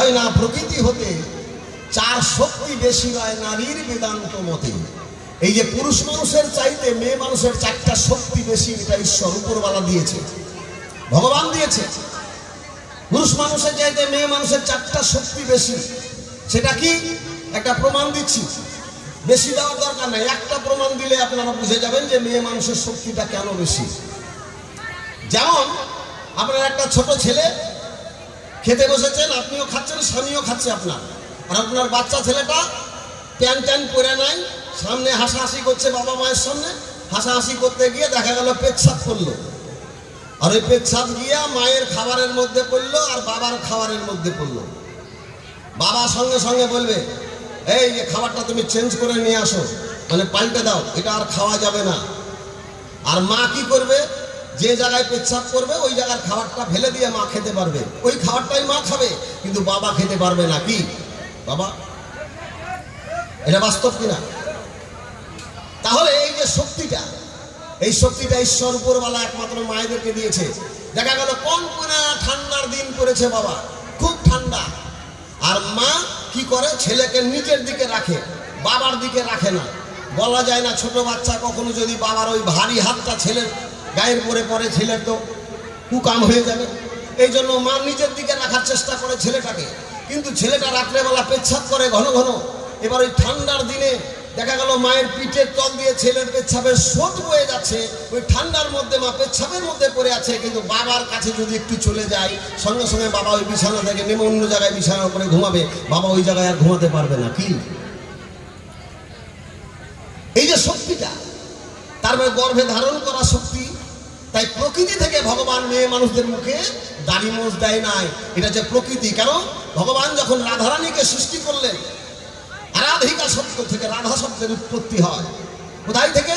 হয় না প্রকৃতি হতে, চার শক্তি বেশি হয় নারীর বেদান্ত মতে। এই যে পুরুষ মানুষের চাইতে মেয়ে মানুষের চারটা শক্তি বেশি, এটা ঈশ্বর উপরওয়ালা দিয়েছে, ভগবান দিয়েছে। পুরুষ মানুষের চাইতে মেয়ে মানুষের চারটা শক্তি বেশি। সেটা কি? একটা প্রমাণ দিচ্ছি, বেশি দেওয়ার দরকার নাই, একটা প্রমাণ দিলে আপনারা বুঝে যাবেন যে মেয়ে মানুষের শক্তিটা কেন বেশি। যেমন আপনার একটা ছোট ছেলে খেতে বসেছেন, আপনিও খাচ্ছেন, স্বামীও খাচ্ছে আপনার, আর আপনার বাচ্চা ছেলেটা প্যান্ট ট্যান্ট পরে নাই, সামনে হাসাহাসি করছে বাবা মায়ের সামনে, হাসাহাসি করতে গিয়ে দেখা গেল পেচ্ছাপ করলো, আর ওই পেচ্ছাপ গিয়া মায়ের খাবারের মধ্যে পড়লো আর বাবার খাবারের মধ্যে পড়লো। বাবা সঙ্গে সঙ্গে বলবে, এই যে খাবারটা তুমি চেঞ্জ করে নিয়ে আসো, মানে পাল্টে দাও, এটা আর খাওয়া যাবে না। আর মা কি করবে? যে জায়গায় পেচ্ছাপ করবে ওই জায়গার খাবারটা ফেলে দিয়ে মা খেতে পারবে, ওই খাবারটাই মা খাবে, কিন্তু বাবা খেতে পারবে না। কি বাবা? এটা বাস্তব কিনা? তাহলে এই যে শক্তিটা, এই শক্তিটা ঈশ্বর উপরওয়ালা একমাত্র মায়েদেরকে দিয়েছে। দেখা গেল কোন ঠান্ডার দিন করেছে বাবা, খুব ঠান্ডা, আর মা কি করে? ছেলেকে নিচের দিকে রাখে, বাবার দিকে রাখে না। বলা যায় না ছোট বাচ্চা কখনো যদি বাবার ওই ভারী হাতটা ছেলের গায়ের পরে পড়ে, ছেলের তো কুকাম হয়ে যাবে। এই জন্য মা নিচের দিকে রাখার চেষ্টা করে ছেলেটাকে, কিন্তু ছেলেটা রাত্রেবেলা পেচ্ছাপ করে ঘন ঘন। এবার ওই ঠান্ডার দিনে দেখা গেল মায়ের পিঠের তল দিয়ে ছেলের পেচ্ছাপের স্রোত বয়ে যাচ্ছে, ওই ঠান্ডার মধ্যে মা পেচ্ছাপের মধ্যে পড়ে আছে, কিন্তু বাবার কাছে যদি একটু চলে যায়, সঙ্গে সঙ্গে বাবা ওই বিছানা থেকে নেমে অন্য জায়গায় বিছানার উপরে ঘুমাবে, বাবা ওই জায়গায় আর ঘুমাতে পারবে না। কি এই যে শক্তিটা, তার মানে গর্ভে ধারণ করা শক্তি। তাই প্রকৃতি থেকে ভগবান মেয়ে মানুষদের মুখে দাড়ি মোজ দেয় নাই, এটা যে প্রকৃতি। কেন? ভগবান যখন রাধারানীকে সৃষ্টি করলেন, আরাধিকা শব্দ থেকে রাধা শব্দের উৎপত্তি হয়। কোথায় থেকে?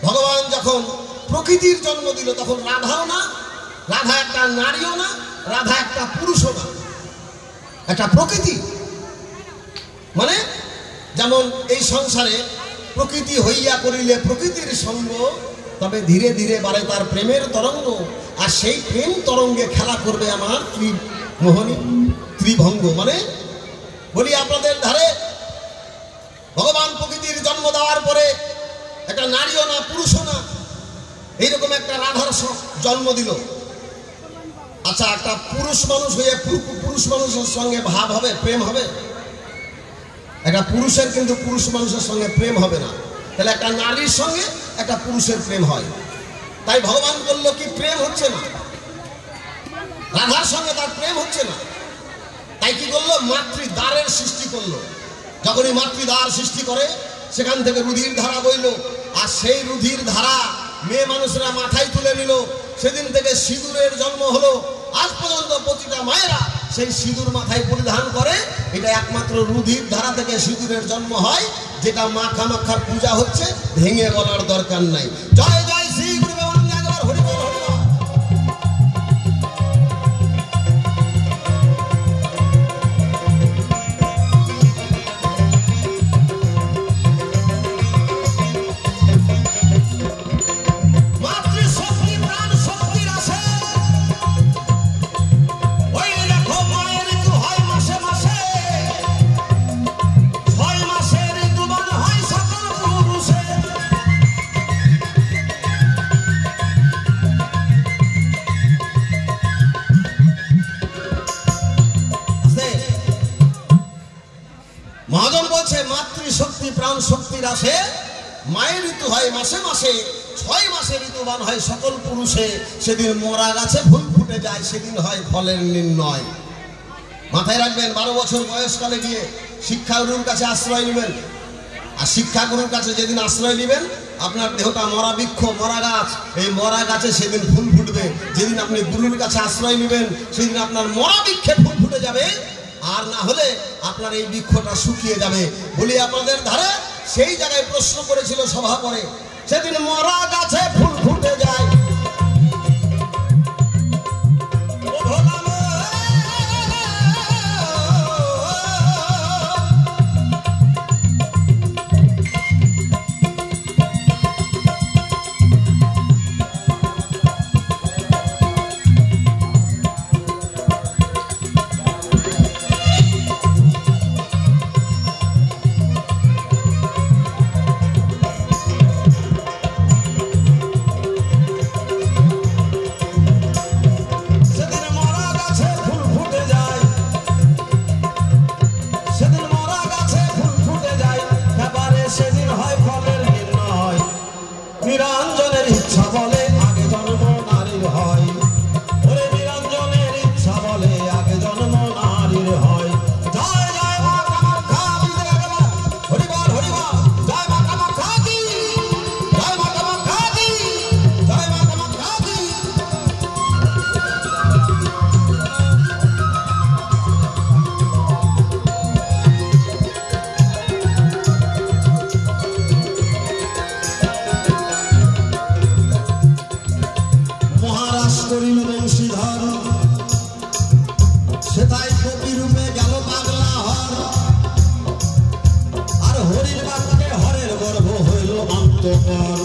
ভগবান যখন প্রকৃতির জন্ম দিল, তখন রাধাও না, রাধা একটা নারীও না, রাধা একটা পুরুষও না, একটা প্রকৃতি। মানে যেমন এই সংসারে প্রকৃতি হইয়া করিলে প্রকৃতির সঙ্গ, তবে ধীরে ধীরে বাড়ে তার প্রেমের তরঙ্গ, আর সেই প্রেম তরঙ্গে খেলা করবে আমার ত্রিমোহনী ত্রিভঙ্গ। মানে বলি আপনাদের ধারে ভগবান প্রকৃতির জন্ম দেওয়ার পরে একটা নারীও না, পুরুষও না, এইরকম একটা রাধার জন্ম দিল। আচ্ছা, একটা পুরুষ মানুষ হয়ে পুরুষ মানুষের সঙ্গে ভাব হবে, প্রেম হবে? একটা পুরুষের কিন্তু পুরুষ মানুষের সঙ্গে প্রেম হবে না। তাহলে একটা নারীর সঙ্গে একটা পুরুষের প্রেম হয়। তাই ভগবান বলল কি, প্রেম হচ্ছে না, রাধার সঙ্গে তার প্রেম হচ্ছে না। তাই কি করলো? মাতৃদ্বারের সৃষ্টি করলো। যখনই মাতৃদ্বার সৃষ্টি করে, সেখান থেকে রুধির ধারা বইল, আর সেই রুধির ধারা মেয়ে মানুষরা মাথায় তুলে নিল। সেদিন থেকে সিঁদুরের জন্ম হলো। আজ পর্যন্ত প্রতিটা মায়েরা সেই সিঁদুর মাথায় পরিধান করে। এটা একমাত্র রুধির ধারা থেকে সিঁদুরের জন্ম হয়, যেটা মা কামাখ্যার পূজা হচ্ছে, ভেঙে বলার দরকার নাই। জয় জয় শ্রী গুরু বন্দে, একবার হরি বল হরি বল। মহাজন বলছে, মাতৃশক্তি প্রাণ শক্তির আসে, মায়ের ঋতু হয় মাসে মাসে, 6 মাসে ঋতুবান হয় সকল পুরুষে। সেদিন মরা গাছে ফুল ফুটে যায়, সেদিন হয় ফলের নির্ণয়। মাথায় রাখবেন, 12 বছর বয়সকালে গিয়ে শিক্ষাগুরুর কাছে আশ্রয় নেবেন। আর শিক্ষাগুরুর কাছে যেদিন আশ্রয় নেবেন, আপনার দেহটা মরা বৃক্ষ, মরা গাছ, এই মরা গাছে সেদিন ফুল ফুটবে। যেদিন আপনি গুরুর কাছে আশ্রয় নেবেন, সেদিন আপনার মরা বৃক্ষে ফুল ফুটে যাবে, আর না হলে আপনার এই বৃক্ষটা শুকিয়ে যাবে। বলি আপনাদের ধারে সেই জায়গায় প্রশ্ন করেছিল সভা করে, সেদিন মরা গাছে ফুল ফুটে যায়। রূপে গেল পাগলা হর, আর হরির বাক্যে হরের গর্ভ হইল অন্তঃকর।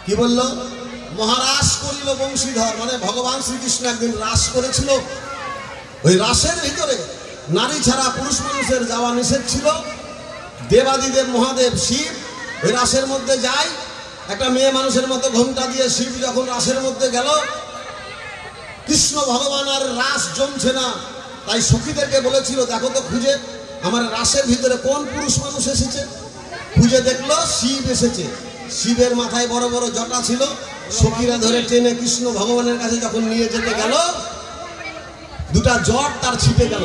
কি বললো? মহারাস করিল বংশীধর, মানে ভগবান শ্রীকৃষ্ণ একদিন রাস করেছিল। ওই রাসের ভিতরে নারী ছাড়া পুরুষ মানুষের যাওয়া নিষেধ ছিল। দেবাদিদেব মহাদেব শিব ওই রাসের মধ্যে যায়, একটা মেয়ে মানুষের মতো ঘোমটা দিয়ে শিব যখন রাসের মধ্যে গেল, কৃষ্ণ ভগবান আর রাস জমছে না, তাই সখীদেরকে বলেছিল দেখো তো খুঁজে আমার রাসের ভিতরে কোন পুরুষ মানুষ এসেছে। খুঁজে দেখলো শিব এসেছে, শিবের মাথায় বড় বড় জটা ছিল। সখীরা ধরে টেনে কৃষ্ণ ভগবানের কাছে যখন নিয়ে যেতে গেল, দুটা জট তার ছিটে গেল,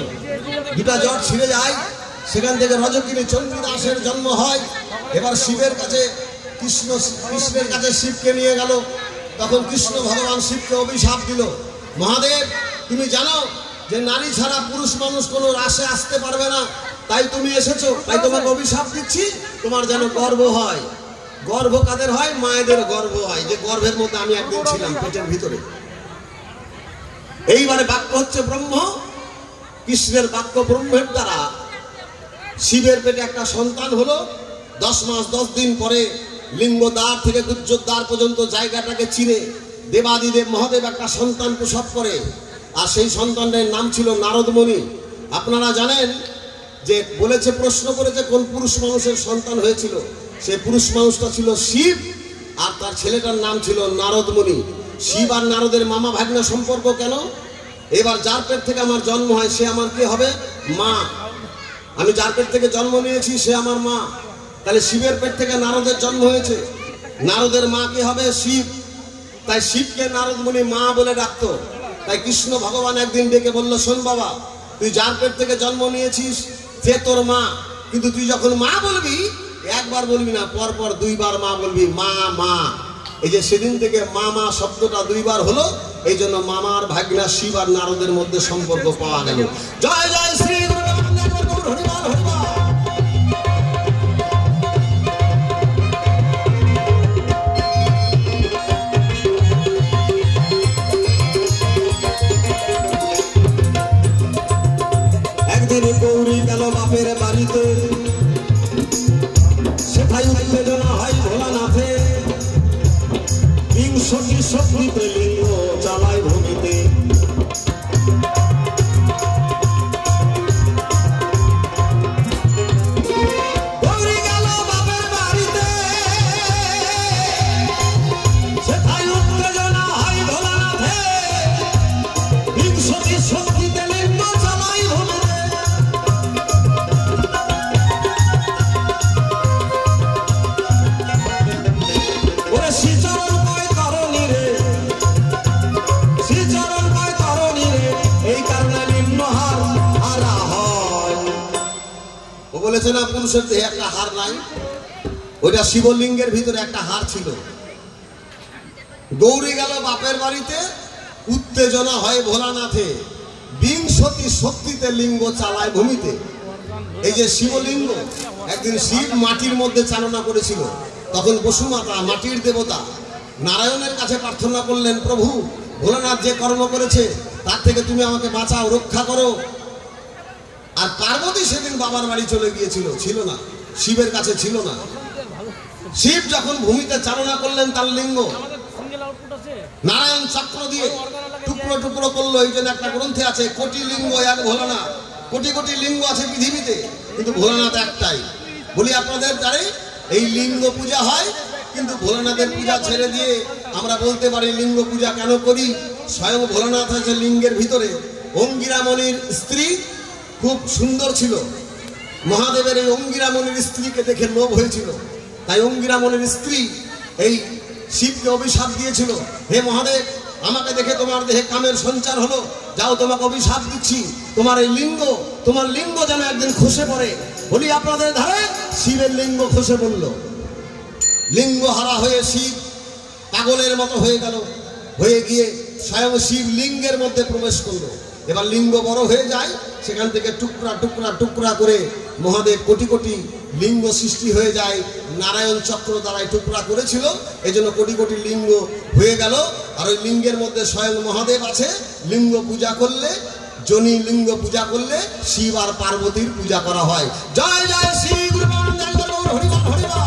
দুটা জট ছিঁড়ে যায়। সেখান থেকে রজকিনী চণ্ডীদাসের জন্ম হয়। এবার শিবের কাছে কৃষ্ণের কাছে শিবকে নিয়ে গেল, তখন কৃষ্ণ ভগবান শিবকে অভিশাপ দিল, মহাদেব তুমি জানো যে নারী ছাড়া পুরুষ মানুষ কোনো রাসে আসতে পারবে না, তাই তুমি এসেছো, তাই তোমাকে অভিশাপ দিচ্ছি, তোমার যেন গর্ভ হয়। গর্ভ কাদের হয়? মায়েদের গর্ভ হয়, যে গর্ভের মধ্যে আমি একদিন ছিলাম পেটের ভিতরে। এইবারে বাক্য হচ্ছে ব্রহ্ম, কৃষ্ণের বাক্য ব্রহ্মের দ্বারা শিবের পেটে একটা সন্তান হলো। 10 মাস 10 দিন পরে লিঙ্গদ্বার থেকে গুজ্জদ্বার পর্যন্ত জায়গাটাকে চিরে দেবাদিদেব মহাদেব একটা সন্তান প্রসব করে, আর সেই সন্তানের নাম ছিল নারদমণি। আপনারা জানেন যে বলেছে, প্রশ্ন করেছে কোন পুরুষ মানুষের সন্তান হয়েছিল, সে পুরুষ মানুষটা ছিল শিব, আর তার ছেলেটার নাম ছিল নারদমণি। শিব আর নারদের মামা ভাগ্না সম্পর্ক কেন? এবার যার পেট থেকে আমার জন্ম হয় সে আমার কি হবে? মা। আমি যার পেট থেকে জন্ম নিয়েছি সে আমার মা, তাহলে শিবের পেট থেকে নারদের জন্ম হয়েছে, নারদের মা কি হবে? শিব। তাই শিবকে নারদমণি মা বলে ডাকতো। তাই কৃষ্ণ ভগবান একদিন ডেকে বলল, শোন বাবা, তুই যার পেট থেকে জন্ম নিয়েছিস সে তোর মা, কিন্তু তুই যখন মা বলবি একবার বলবি না, পরপর 2 বার মা বলবি, মা মা। এই যে সেদিন থেকে মা মা শব্দটা 2 বার হলো, এই জন্য মামার ভাগ্না শিব আর নারদের মধ্যে সম্পর্ক পাওয়া গেল। জয় জয় শ্রী গুরু হরিবল হরিবল। একদিন গৌরী গেল বাপের বাড়িতে, সেটাই উত্তেজনা হয় ভোলানাথে। 20টি শক্তিতে লিঙ্গ চালায় ভূমিতে। গৌরী গেল বাপের বাড়িতে, সেটাই উত্তেজনা হয় ভোলানাথে। 20টি শক্তিতে লিঙ্গ চালায় ভূমিতে। বলেছে না পুরুষের দেহে একটা হার নাই, ওইটা শিবলিঙ্গের ভিতরে একটা হার ছিল। গৌরী গেল বাপের বাড়িতে, উত্তেজনা হয় ভোলানাথে। 20টি শক্তিতে লিঙ্গ চালায় ভূমিতে। এই যে শিবলিঙ্গ, একদিন শিব মাটির মধ্যে চালনা করেছিল, তখন বসুমাতা মাটির দেবতা নারায়ণের কাছে প্রার্থনা করলেন, প্রভু ভোলানাথ যে কর্ম করেছে তার থেকে তুমি আমাকে বাঁচাও, রক্ষা করো। আর পার্বতী সেদিন বাবার বাড়ি চলে গিয়েছিল, ছিল না, শিবের কাছে ছিল না। শিব যখন ভূমিতে চালনা করলেন তার লিঙ্গ, নারায়ণ চক্র দিয়ে টুকরো টুকরো করলো। এই জন্য একটা গ্রন্থে আছে, কোটি লিঙ্গ এক ভোলানাথ। কোটি কোটি লিঙ্গ আছে পৃথিবীতে, কিন্তু ভোলানাথ একটাই। বলি আপনাদের দ্বারে এই লিঙ্গ পূজা হয়, কিন্তু ভোলানাথের পূজা ছেড়ে দিয়ে আমরা বলতে পারি লিঙ্গ পূজা কেন করি। স্বয়ং ভোলানাথ আছে লিঙ্গের ভিতরে। অঙ্গিরামণির স্ত্রী খুব সুন্দর ছিল, মহাদেবের এই অঙ্গিরামণির স্ত্রীকে দেখে লোভ হয়েছিল, তাই অঙ্গিরামণির স্ত্রী এই শিবকে অভিশাপ দিয়েছিল, হে মহাদেব আমাকে দেখে তোমার দেহে কামের সঞ্চার হলো, যাও তোমাকে অভিশাপ দিচ্ছি, তোমার এই তোমার লিঙ্গ যেন একদিন খসে পড়ে। বলি আপনাদের ধারে শিবের লিঙ্গ খসে পড়ল। লিঙ্গ হারা হয়ে শিব পাগলের মতো হয়ে গেল, হয়ে গিয়ে স্বয়ং শিব লিঙ্গের মধ্যে প্রবেশ করলো। এবার লিঙ্গ বড় হয়ে যায়, সেখান থেকে টুকরা টুকরা টুকরা করে মহাদেব কোটি কোটি লিঙ্গ সৃষ্টি হয়ে যায়। নারায়ণ চক্র দ্বারাই টুকরা করেছিল, এই জন্য কোটি কোটি লিঙ্গ হয়ে গেল। আর ওই লিঙ্গের মধ্যে স্বয়ং মহাদেব আছে। লিঙ্গ পূজা করলে, জনি লিঙ্গ পূজা করলে শিব আর পার্বতীর পূজা করা হয়। জয় জয় শ্রী গুরু হরিবল হরিবল।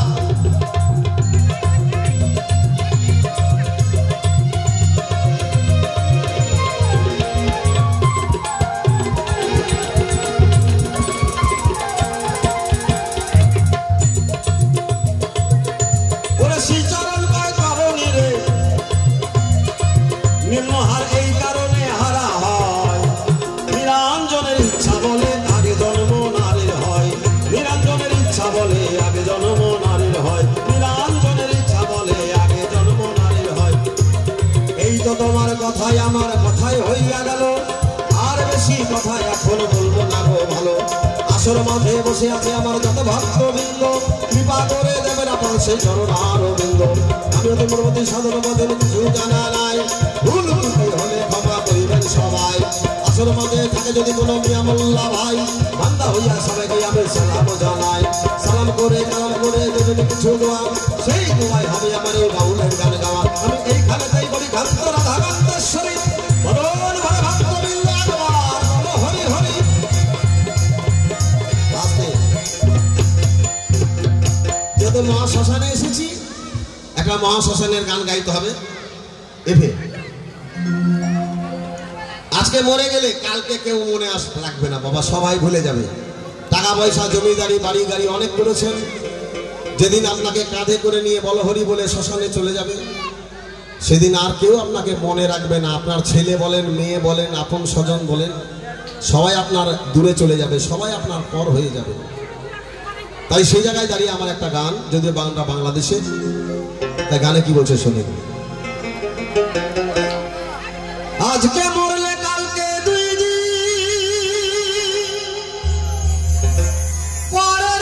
নিম্নহার এই কারণে হারা হয়, নিরঞ্জনের ইচ্ছা বলে আগে জন্ম নারীর হয়। নিরঞ্জনের ইচ্ছা বলে আগে জন্ম নারীর হয়। নিরঞ্জনের ইচ্ছা বলে আগে জন্ম নারীর হয়। এই তো তোমার কথাই আমার কথাই হইয়া গেল, আর বেশি কথা এখন বলবো না গো ভালো। আসর মাঝে বসে আছে আমার যত ভক্তবৃন্দ, কৃপা করে দেবেন আপনার সেই চরণারবিন্দ। আমি ওদের পরবর্তী সাধন পদের কিছু জানা নাই, ভুল হলে ক্ষমা করিবেন সবাই। আসর মাঝে থাকে যদি কোনো মিয়ামুল্লাহ ভাই, বান্দা হইয়া সবাইকে আমি সালাম জানাই। সালাম করে দেবেন কিছু দোয়া, সেই দোয়াই হবে আমার এই বাউলের গান গাওয়া। আমি এইখানে তাই বলি ঘান্ত রাধা কান্তেশ্বরী, বদন ভরে ভক্তবৃন্দ একবার বলো হরি হরি। যেহেতু মহাশ্মশানে এসেছি, একটা মহাশ্মশানের গান গাইতে হবে। এভে আজকে মরে গেলে কালকে কেউ মনে রাখবে না বাবা, সবাই ভুলে যাবে। টাকা পয়সা জমিদারি বাড়ি গাড়ি অনেক করেছেন, যেদিন আপনাকে কাঁধে করে নিয়ে বলহরি বলে শ্মশানে চলে যাবে, সেদিন আর কেউ আপনাকে মনে রাখবে না। আপনার ছেলে বলেন, মেয়ে বলেন, আপন স্বজন বলেন, সবাই আপনার দূরে চলে যাবে, সবাই আপনার পর হয়ে যাবে। তাই সেই জায়গায় দাঁড়িয়ে আমার একটা গান, যদিও বাংলা বাংলাদেশে, তাই গানে কি বলছে শুনে। আজকে